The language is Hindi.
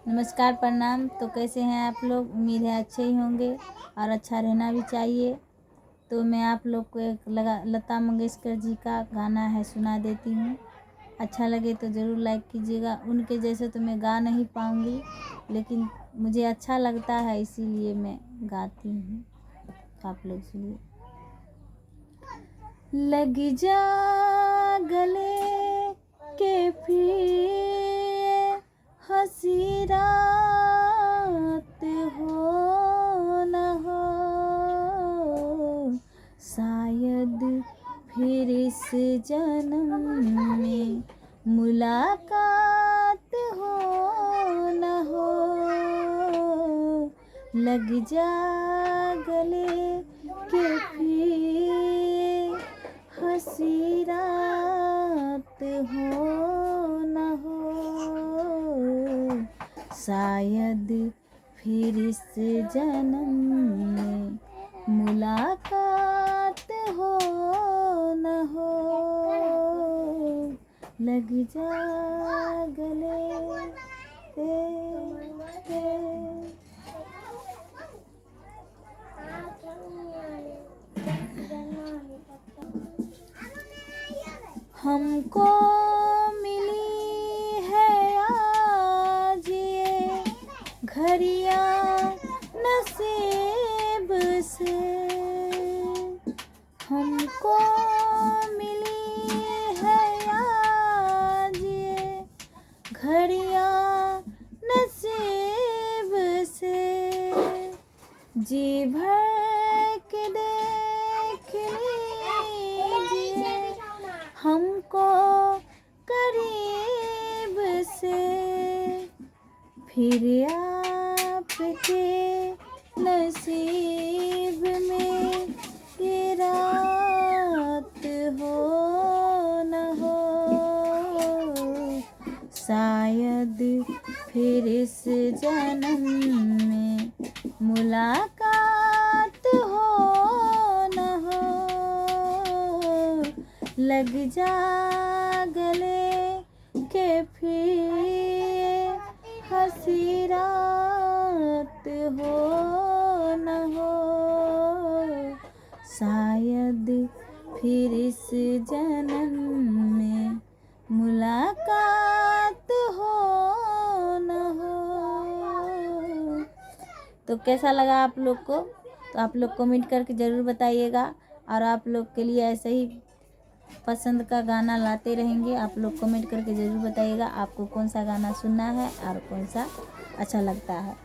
नमस्कार, प्रणाम। तो कैसे हैं आप लोग? उम्मीद है अच्छे ही होंगे और अच्छा रहना भी चाहिए। तो मैं आप लोग को एक लता मंगेशकर जी का गाना है सुना देती हूँ। अच्छा लगे तो ज़रूर लाइक कीजिएगा। उनके जैसे तो मैं गा नहीं पाऊँगी, लेकिन मुझे अच्छा लगता है इसीलिए मैं गाती हूँ। आप लोग सुनिए। लग जा गले के फिर हंसी रात हो न हो, शायद फिर इस जन्म में मुलाकात हो न हो। लग जा गले के फिर हंसी रात हो न हो, शायद फिर इस जन्म में मुलाकात हो न हो। लग जा गले पे। हमको मिली है आज ये घड़ियाँ नसीब से, हमको मिली है आज ये घड़ियाँ नसीब से। जी भर के देख लीजिए हमको करीब से, फिर आपके नसीब में ये रात हो न हो, शायद फिर इस जन्म में मुलाकात हो न हो। लग जा गले के फिर हंसी रात हो न हो, शायद फिर इस जन्म में मुलाकात हो न हो। तो कैसा लगा आप लोग को? तो आप लोग कमेंट करके ज़रूर बताइएगा, और आप लोग के लिए ऐसे ही पसंद का गाना लाते रहेंगे। आप लोग कमेंट करके ज़रूर बताइएगा आपको कौन सा गाना सुनना है और कौन सा अच्छा लगता है।